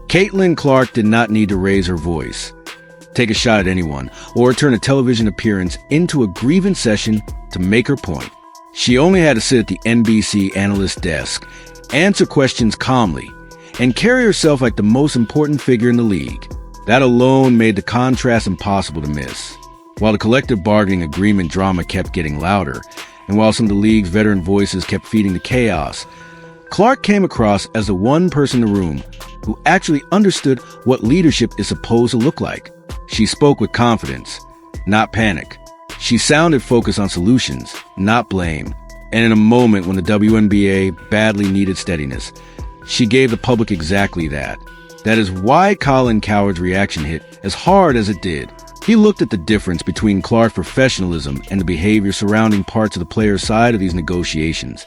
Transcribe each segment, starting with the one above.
Caitlin Clark did not need to raise her voice, take a shot at anyone, or turn a television appearance into a grievance session to make her point. She only had to sit at the NBC analyst desk, answer questions calmly, and carry herself like the most important figure in the league. That alone made the contrast impossible to miss. While the collective bargaining agreement drama kept getting louder, and while some of the league's veteran voices kept feeding the chaos, Clark came across as the one person in the room who actually understood what leadership is supposed to look like. She spoke with confidence, not panic. She sounded focused on solutions, not blame. And in a moment when the WNBA badly needed steadiness, she gave the public exactly that. That is why Colin Cowherd's reaction hit as hard as it did. He looked at the difference between Clark's professionalism and the behavior surrounding parts of the player's side of these negotiations.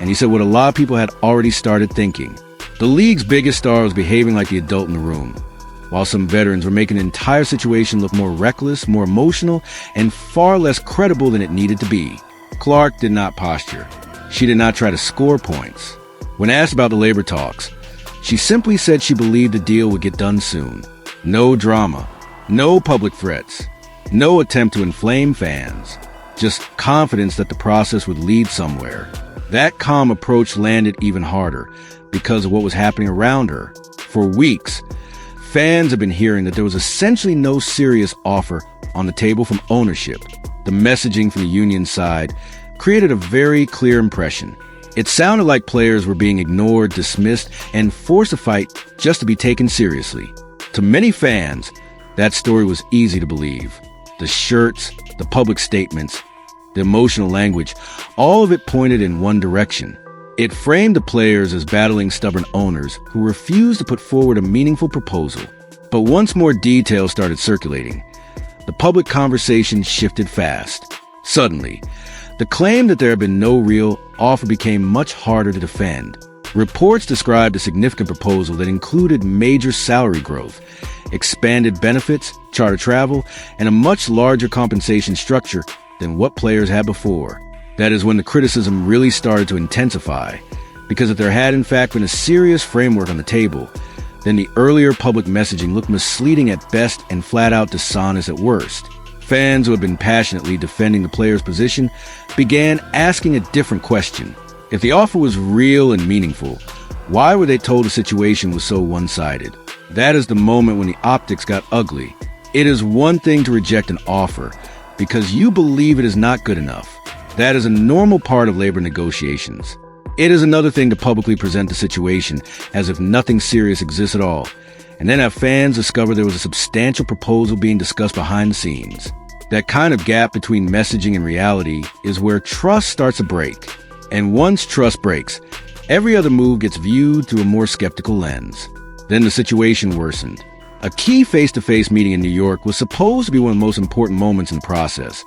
And he said what a lot of people had already started thinking. The league's biggest star was behaving like the adult in the room, while some veterans were making the entire situation look more reckless, more emotional, and far less credible than it needed to be. Clark did not posture. She did not try to score points. When asked about the labor talks, she simply said she believed the deal would get done soon. No drama, no public threats, no attempt to inflame fans, just confidence that the process would lead somewhere. That calm approach landed even harder because of what was happening around her. For weeks, fans have been hearing that there was essentially no serious offer on the table from ownership. The messaging from the union side created a very clear impression. It sounded like players were being ignored, dismissed, and forced to fight just to be taken seriously. To many fans, that story was easy to believe. The shirts, the public statements, the emotional language, all of it pointed in one direction. It framed the players as battling stubborn owners who refused to put forward a meaningful proposal. But once more details started circulating, the public conversation shifted fast. Suddenly, the claim that there had been no real offer became much harder to defend. Reports described a significant proposal that included major salary growth, expanded benefits, charter travel, and a much larger compensation structure than what players had before. That is when the criticism really started to intensify, because if there had in fact been a serious framework on the table, then the earlier public messaging looked misleading at best and flat-out dishonest at worst. Fans who had been passionately defending the player's position began asking a different question. If the offer was real and meaningful, why were they told the situation was so one-sided? That is the moment when the optics got ugly. It is one thing to reject an offer because you believe it is not good enough. That is a normal part of labor negotiations. It is another thing to publicly present the situation as if nothing serious exists at all, and then have fans discover there was a substantial proposal being discussed behind the scenes. That kind of gap between messaging and reality is where trust starts to break. And once trust breaks, every other move gets viewed through a more skeptical lens. Then the situation worsened. A key face-to-face meeting in New York was supposed to be one of the most important moments in the process.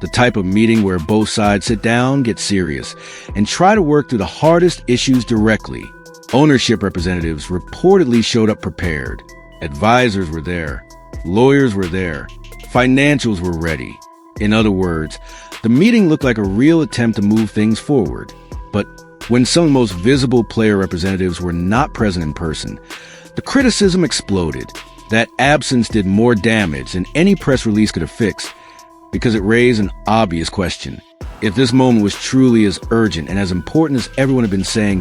The type of meeting where both sides sit down, get serious, and try to work through the hardest issues directly. Ownership representatives reportedly showed up prepared. Advisors were there. Lawyers were there. Financials were ready. In other words, the meeting looked like a real attempt to move things forward. But when some of the most visible player representatives were not present in person, the criticism exploded. That absence did more damage than any press release could have fixed, because it raised an obvious question. If this moment was truly as urgent and as important as everyone had been saying,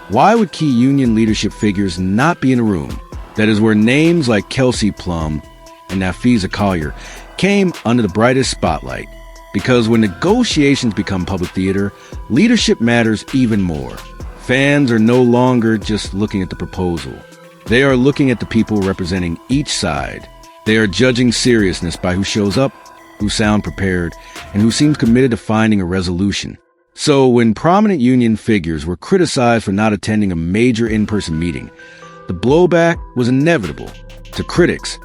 why would key union leadership figures not be in a room? That is where names like Kelsey, Plum, and Nafiza Collier came under the brightest spotlight. Because when negotiations become public theater, leadership matters even more. Fans are no longer just looking at the proposal. They are looking at the people representing each side. They are judging seriousness by who shows up, who sound prepared, and who seems committed to finding a resolution. So when prominent union figures were criticized for not attending a major in-person meeting, the blowback was inevitable. To critics,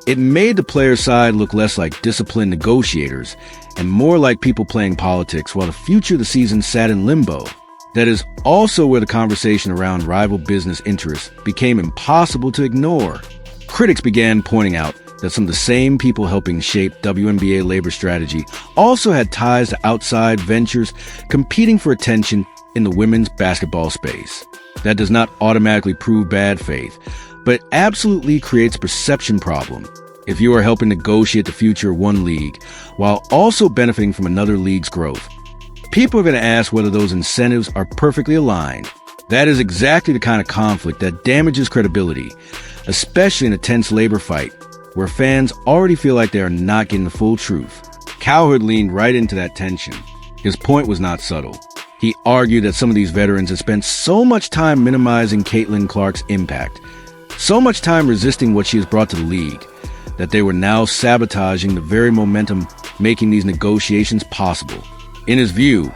it made the players' side look less like disciplined negotiators and more like people playing politics while the future of the season sat in limbo. That is also where the conversation around rival business interests became impossible to ignore. Critics began pointing out that some of the same people helping shape WNBA labor strategy also had ties to outside ventures competing for attention in the women's basketball space. That does not automatically prove bad faith, but it absolutely creates a perception problem. If you are helping negotiate the future of one league while also benefiting from another league's growth, people are going to ask whether those incentives are perfectly aligned. That is exactly the kind of conflict that damages credibility, especially in a tense labor fight where fans already feel like they are not getting the full truth. Cowherd leaned right into that tension. His point was not subtle. He argued that some of these veterans had spent so much time minimizing Caitlin Clark's impact, so much time resisting what she has brought to the league, that they were now sabotaging the very momentum making these negotiations possible. In his view,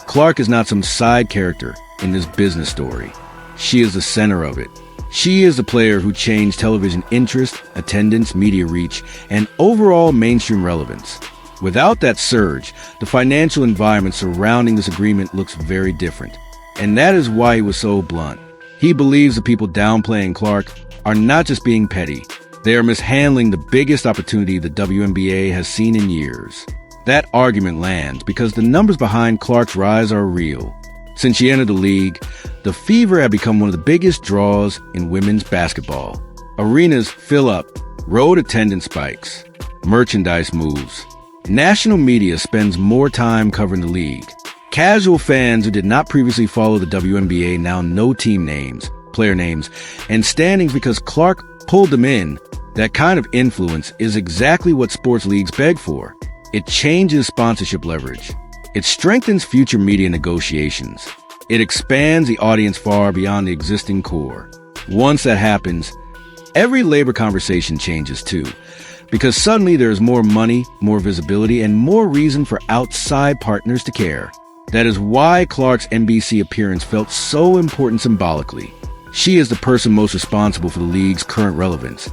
Clark is not some side character in this business story. She is the center of it. She is the player who changed television interest, attendance, media reach, and overall mainstream relevance. Without that surge, the financial environment surrounding this agreement looks very different. And that is why he was so blunt. He believes the people downplaying Clark are not just being petty. They are mishandling the biggest opportunity the WNBA has seen in years. That argument lands because the numbers behind Clark's rise are real. Since she entered the league, the Fever have become one of the biggest draws in women's basketball. Arenas fill up, road attendance spikes, merchandise moves. National media spends more time covering the league. Casual fans who did not previously follow the WNBA now know team names, player names, and standings because Clark pulled them in. That kind of influence is exactly what sports leagues beg for. It changes sponsorship leverage. It strengthens future media negotiations. It expands the audience far beyond the existing core. Once that happens, every labor conversation changes too, because suddenly there is more money, more visibility, and more reason for outside partners to care. That is why Clark's NBC appearance felt so important symbolically. She is the person most responsible for the league's current relevance.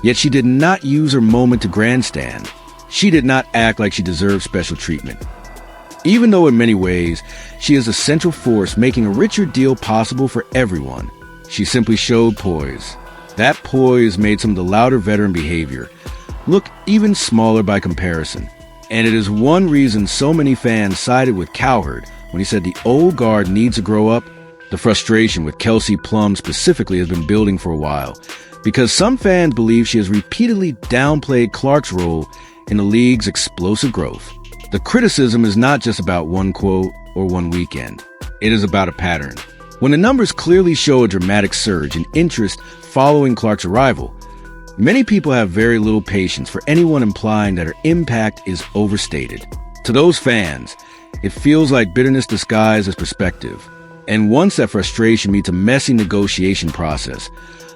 Yet she did not use her moment to grandstand. She did not act like she deserved special treatment. Even though in many ways, she is a central force making a richer deal possible for everyone, she simply showed poise. That poise made some of the louder veteran behavior look even smaller by comparison. And it is one reason so many fans sided with Cowherd when he said the old guard needs to grow up. The frustration with Kelsey Plum specifically has been building for a while, because some fans believe she has repeatedly downplayed Clark's role in the league's explosive growth. The criticism is not just about one quote or one weekend. It is about a pattern. When the numbers clearly show a dramatic surge in interest following Clark's arrival, many people have very little patience for anyone implying that her impact is overstated. To those fans, it feels like bitterness disguised as perspective. And once that frustration meets a messy negotiation process,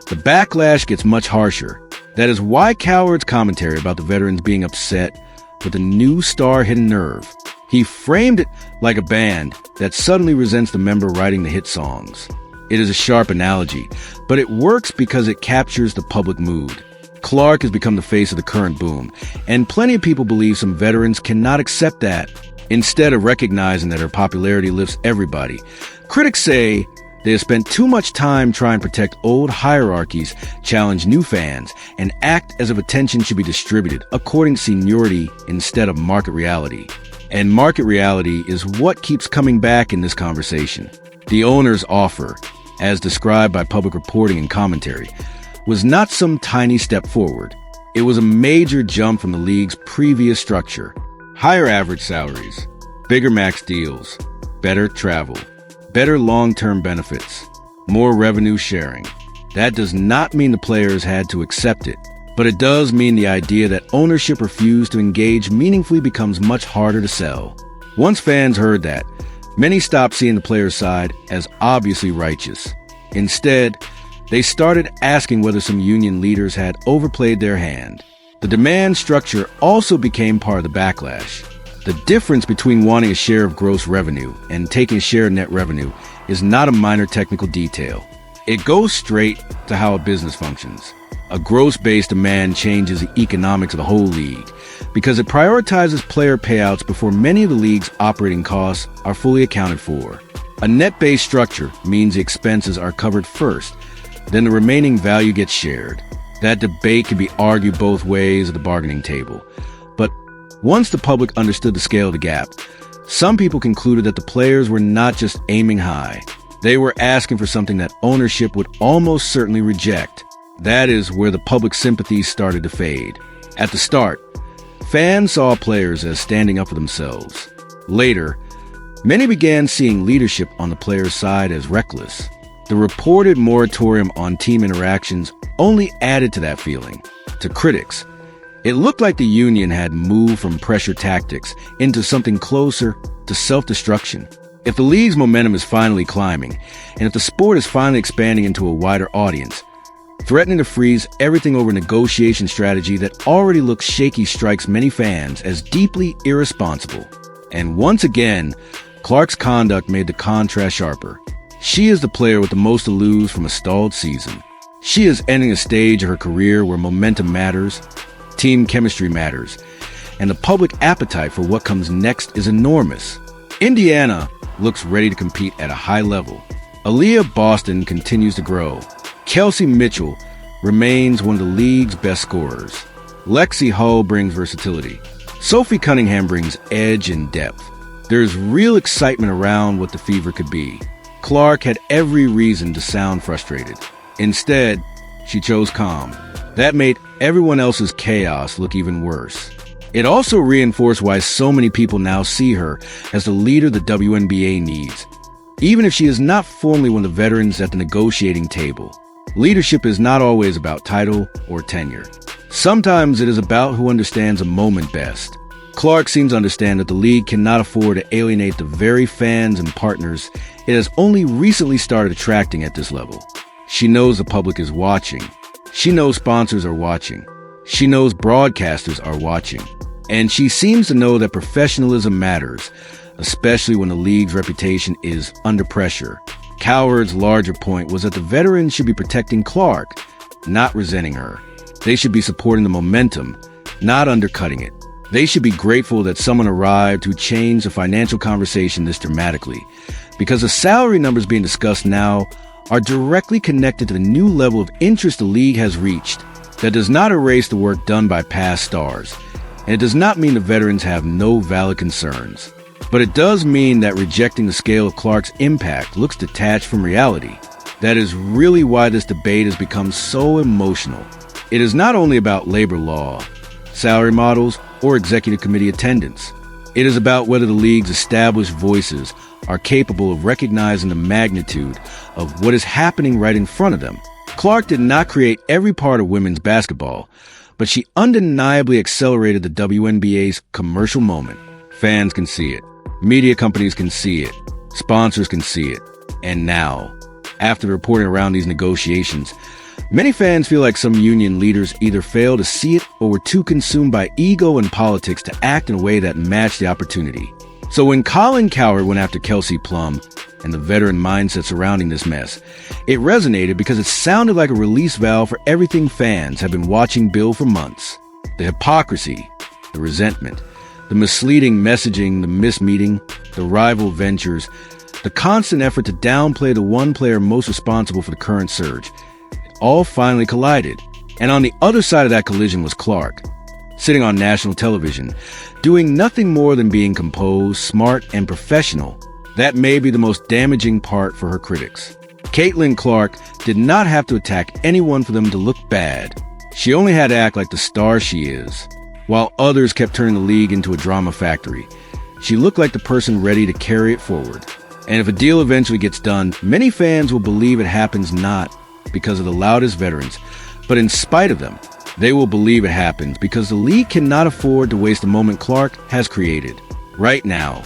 the backlash gets much harsher. That is why Cowherd's commentary about the veterans being upset with a new star hit a nerve. He framed it like a band that suddenly resents the member writing the hit songs. It is a sharp analogy, but it works because it captures the public mood. Clark has become the face of the current boom, and plenty of people believe some veterans cannot accept that. Instead of recognizing that her popularity lifts everybody, critics say they have spent too much time trying to protect old hierarchies, challenge new fans, and act as if attention should be distributed according to seniority instead of market reality. And market reality is what keeps coming back in this conversation. The owner's offer, as described by public reporting and commentary, was not some tiny step forward. It was a major jump from the league's previous structure. Higher average salaries, bigger max deals, better travel, better long-term benefits, more revenue sharing. That does not mean the players had to accept it, but it does mean the idea that ownership refused to engage meaningfully becomes much harder to sell. Once fans heard that, many stopped seeing the players' side as obviously righteous. Instead, they started asking whether some union leaders had overplayed their hand. The demand structure also became part of the backlash. The difference between wanting a share of gross revenue and taking a share of net revenue is not a minor technical detail. It goes straight to how a business functions. A gross-based demand changes the economics of the whole league because it prioritizes player payouts before many of the league's operating costs are fully accounted for. A net-based structure means the expenses are covered first, then the remaining value gets shared. That debate can be argued both ways at the bargaining table. But once the public understood the scale of the gap, some people concluded that the players were not just aiming high. They were asking for something that ownership would almost certainly reject. That is where the public sympathy started to fade. At the start, fans saw players as standing up for themselves. Later, many began seeing leadership on the players' side as reckless. The reported moratorium on team interactions only added to that feeling. To critics, it looked like the union had moved from pressure tactics into something closer to self-destruction. If the league's momentum is finally climbing, and if the sport is finally expanding into a wider audience, threatening to freeze everything over a negotiation strategy that already looks shaky strikes many fans as deeply irresponsible. And once again, Clark's conduct made the contrast sharper. She is the player with the most to lose from a stalled season. She is ending a stage of her career where momentum matters, team chemistry matters, and the public appetite for what comes next is enormous. Indiana looks ready to compete at a high level. Aaliyah Boston continues to grow. Kelsey Mitchell remains one of the league's best scorers. Lexi Hull brings versatility. Sophie Cunningham brings edge and depth. There's real excitement around what the Fever could be. Clark had every reason to sound frustrated. Instead, she chose calm. That made everyone else's chaos look even worse. It also reinforced why so many people now see her as the leader the WNBA needs. Even if she is not formally one of the veterans at the negotiating table, leadership is not always about title or tenure. Sometimes it is about who understands a moment best. Clark seems to understand that the league cannot afford to alienate the very fans and partners it has only recently started attracting at this level. She knows the public is watching. She knows sponsors are watching. She knows broadcasters are watching. And she seems to know that professionalism matters, especially when the league's reputation is under pressure. Cowherd's larger point was that the veterans should be protecting Clark, not resenting her. They should be supporting the momentum, not undercutting it. They should be grateful that someone arrived who changed the financial conversation this dramatically, because the salary numbers being discussed now are directly connected to the new level of interest the league has reached. That does not erase the work done by past stars, and it does not mean the veterans have no valid concerns. But it does mean that rejecting the scale of Clark's impact looks detached from reality. That is really why this debate has become so emotional. It is not only about labor law, salary models, or executive committee attendance. It is about whether the league's established voices are capable of recognizing the magnitude of what is happening right in front of them. Clark did not create every part of women's basketball, but she undeniably accelerated the WNBA's commercial moment. Fans can see it. Media companies can see it. Sponsors can see it. And now, after reporting around these negotiations, many fans feel like some union leaders either failed to see it or were too consumed by ego and politics to act in a way that matched the opportunity. So when Colin Cowherd went after Kelsey Plum and the veteran mindset surrounding this mess, it resonated because it sounded like a release valve for everything fans have been watching build for months. The hypocrisy, the resentment, the misleading messaging, the mismeeting, the rival ventures, the constant effort to downplay the one player most responsible for the current surge, all finally collided. And on the other side of that collision was Clark, sitting on national television, doing nothing more than being composed, smart, and professional. That may be the most damaging part for her critics. Caitlin Clark did not have to attack anyone for them to look bad. She only had to act like the star she is. While others kept turning the league into a drama factory, she looked like the person ready to carry it forward. And if a deal eventually gets done, many fans will believe it happens not because of the loudest veterans, but in spite of them. They will believe it happens because the league cannot afford to waste the moment Clark has created. Right now,